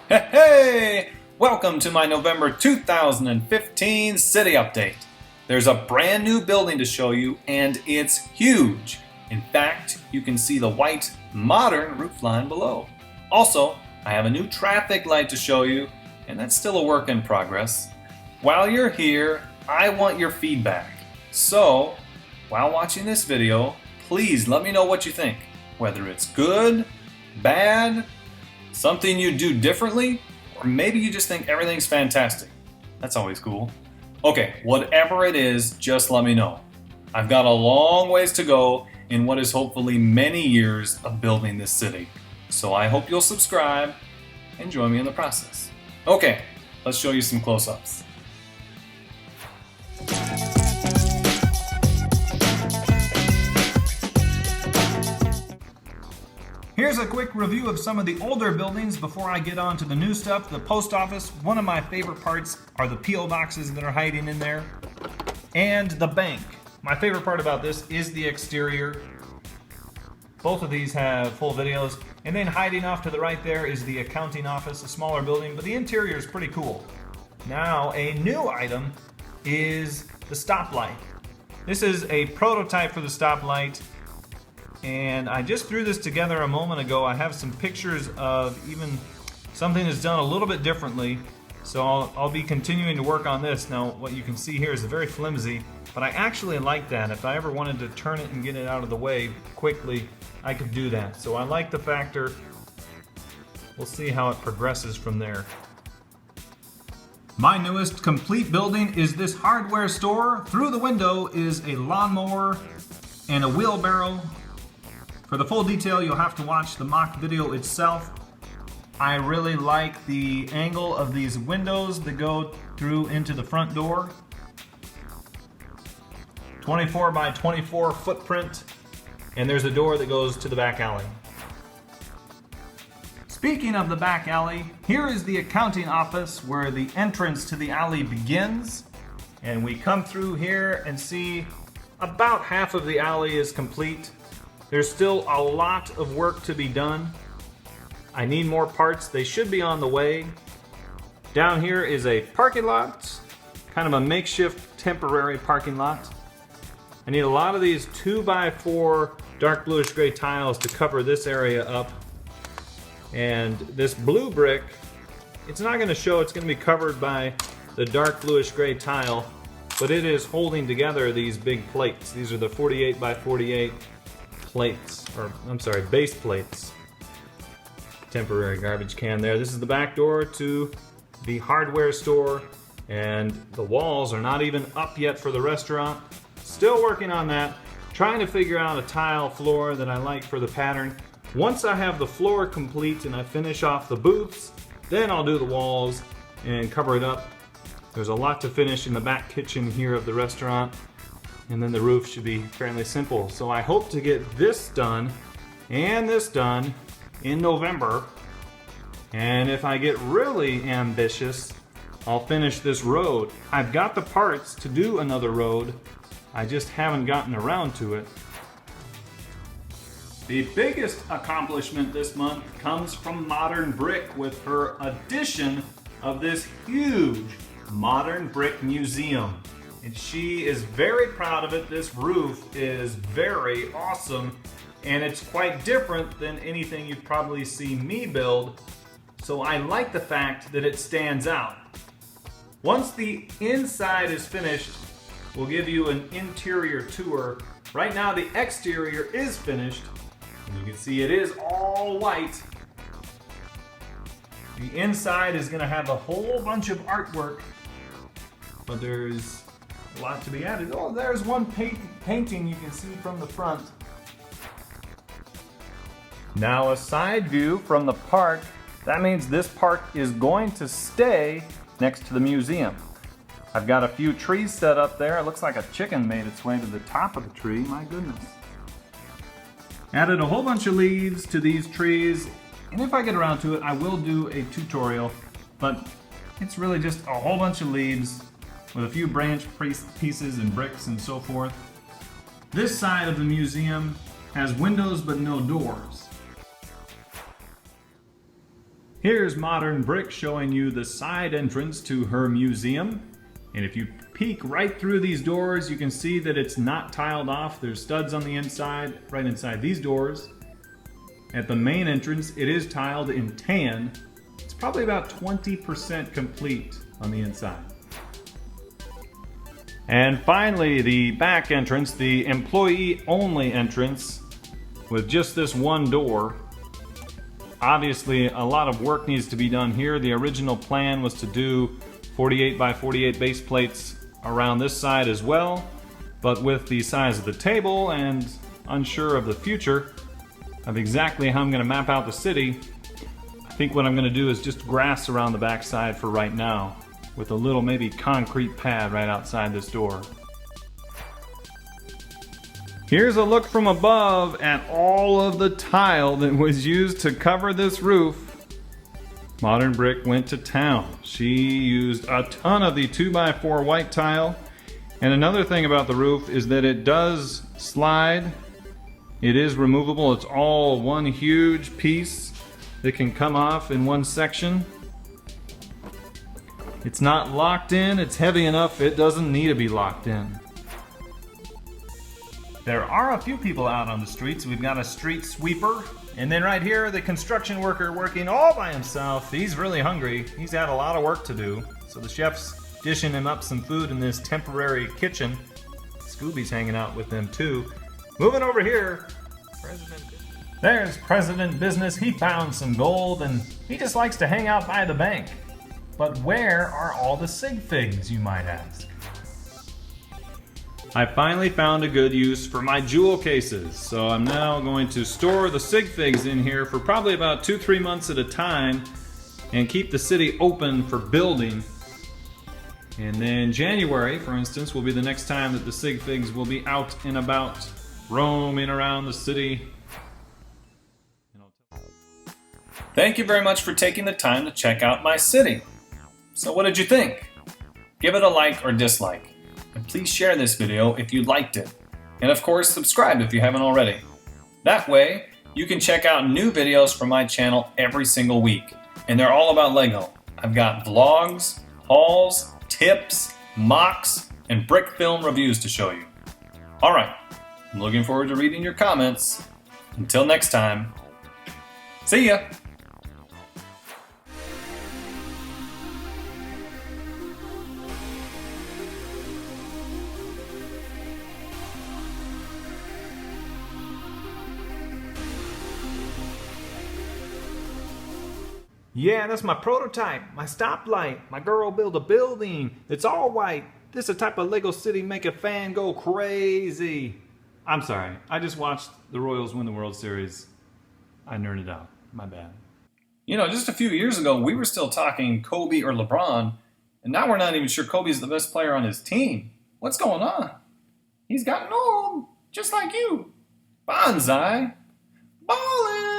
Hey! Welcome to my November 2015 City Update. There's a brand new building to show you, and it's huge. In fact, you can see the white, modern roofline below. Also, I have a new traffic light to show you, and that's still a work in progress. While you're here, I want your feedback. So, while watching this video, please let me know what you think. Whether it's good, bad, something you do differently, or maybe you just think everything's fantastic. That's always cool. Okay, whatever it is, just let me know. I've got a long ways to go in what is hopefully many years of building this city. So I hope you'll subscribe and join me in the process. Okay, let's show you some close-ups. Here's a quick review of some of the older buildings before I get on to the new stuff. The post office, one of my favorite parts are the P.O. boxes that are hiding in there. And the bank. My favorite part about this is the exterior. Both of these have full videos. And then hiding off to the right there is the accounting office, a smaller building, but the interior is pretty cool. Now, a new item is the stoplight. This is a prototype for the stoplight. And I just threw this together a moment ago. I have some pictures of even something that's done a little bit differently. So I'll be continuing to work on this. Now what you can see here is very flimsy, but I actually like that. If I ever wanted to turn it and get it out of the way quickly, I could do that. So I like the factor. We'll see how it progresses from there. My newest complete building is this hardware store. Through the window is a lawnmower and a wheelbarrow. For the full detail, you'll have to watch the mock video itself. I really like the angle of these windows that go through into the front door. 24 by 24 footprint, and there's a door that goes to the back alley. Speaking of the back alley, here is the accounting office where the entrance to the alley begins. And we come through here and see about half of the alley is complete. There's still a lot of work to be done. I need more parts. They should be on the way. Down here is a parking lot, kind of a makeshift temporary parking lot. I need a lot of these 2x4 dark bluish gray tiles to cover this area up. And this blue brick, it's not going to show, it's going to be covered by the dark bluish gray tile, but it is holding together these big plates. These are the 48 by 48 plates, or I'm sorry, base plates. Temporary garbage can there. This is the back door to the hardware store, and the walls are not even up yet for the restaurant. Still working on that, trying to figure out a tile floor that I like for the pattern. Once I have the floor complete and I finish off the booths, then I'll do the walls and cover it up. There's a lot to finish in the back kitchen here of the restaurant. And then the roof should be fairly simple. So I hope to get this done and this done in November. And if I get really ambitious, I'll finish this road. I've got the parts to do another road. I just haven't gotten around to it. The biggest accomplishment this month comes from Modern Brick with her addition of this huge Modern Brick Museum. And she is very proud of it. This roof is very awesome, and it's quite different than anything you've probably seen me build. So I like the fact that it stands out. Once the inside is finished, we'll give you an interior tour. Right now the exterior is finished. And you can see it is all white. The inside is going to have a whole bunch of artwork, but there's a lot to be added. Oh, there's one painting you can see from the front. Now a side view from the park. That means this park is going to stay next to the museum. I've got a few trees set up there. It looks like a chicken made its way to the top of the tree. My goodness. Added a whole bunch of leaves to these trees. And if I get around to it, I will do a tutorial. But it's really just a whole bunch of leaves with a few branch pieces and bricks and so forth. This side of the museum has windows but no doors. Here's Modern Brick showing you the side entrance to her museum. And if you peek right through these doors, you can see that it's not tiled off. There's studs on the inside, right inside these doors. At the main entrance, it is tiled in tan. It's probably about 20% complete on the inside. And finally, the back entrance, the employee-only entrance with just this one door. Obviously, a lot of work needs to be done here. The original plan was to do 48 by 48 base plates around this side as well, but with the size of the table and unsure of the future of exactly how I'm going to map out the city, I think what I'm going to do is just grass around the back side for right now, with a little maybe concrete pad right outside this door. Here's a look from above at all of the tile that was used to cover this roof. Modern Brick went to town. She used a ton of the 2x4 white tile. And another thing about the roof is that it does slide. It is removable. It's all one huge piece that can come off in one section. It's not locked in. It's heavy enough. It doesn't need to be locked in. There are a few people out on the streets. We've got a street sweeper. And then right here, the construction worker working all by himself. He's really hungry. He's had a lot of work to do. So the chef's dishing him up some food in this temporary kitchen. Scooby's hanging out with them too. Moving over here, there's President Business. He found some gold and he just likes to hang out by the bank. But where are all the sig figs, you might ask? I finally found a good use for my jewel cases, so I'm now going to store the sig figs in here for probably about 2-3 months at a time and keep the city open for building. And then January, for instance, will be the next time that the sig figs will be out and about, roaming around the city. Thank you very much for taking the time to check out my city. So what did you think? Give it a like or dislike. And please share this video if you liked it. And of course, subscribe if you haven't already. That way, you can check out new videos from my channel every single week. And they're all about Lego. I've got vlogs, hauls, tips, MOCs, and brick film reviews to show you. Alright, I'm looking forward to reading your comments. Until next time, see ya! Yeah, that's my prototype, my stoplight. My girl built a building. It's all white. This is the type of Lego City make a fan go crazy. I'm sorry, I just watched the Royals win the World Series. I nerded out, my bad. You know, just a few years ago, we were still talking Kobe or LeBron, and now we're not even sure Kobe's the best player on his team. What's going on? He's gotten old, just like you. Bonsai. Ballin'.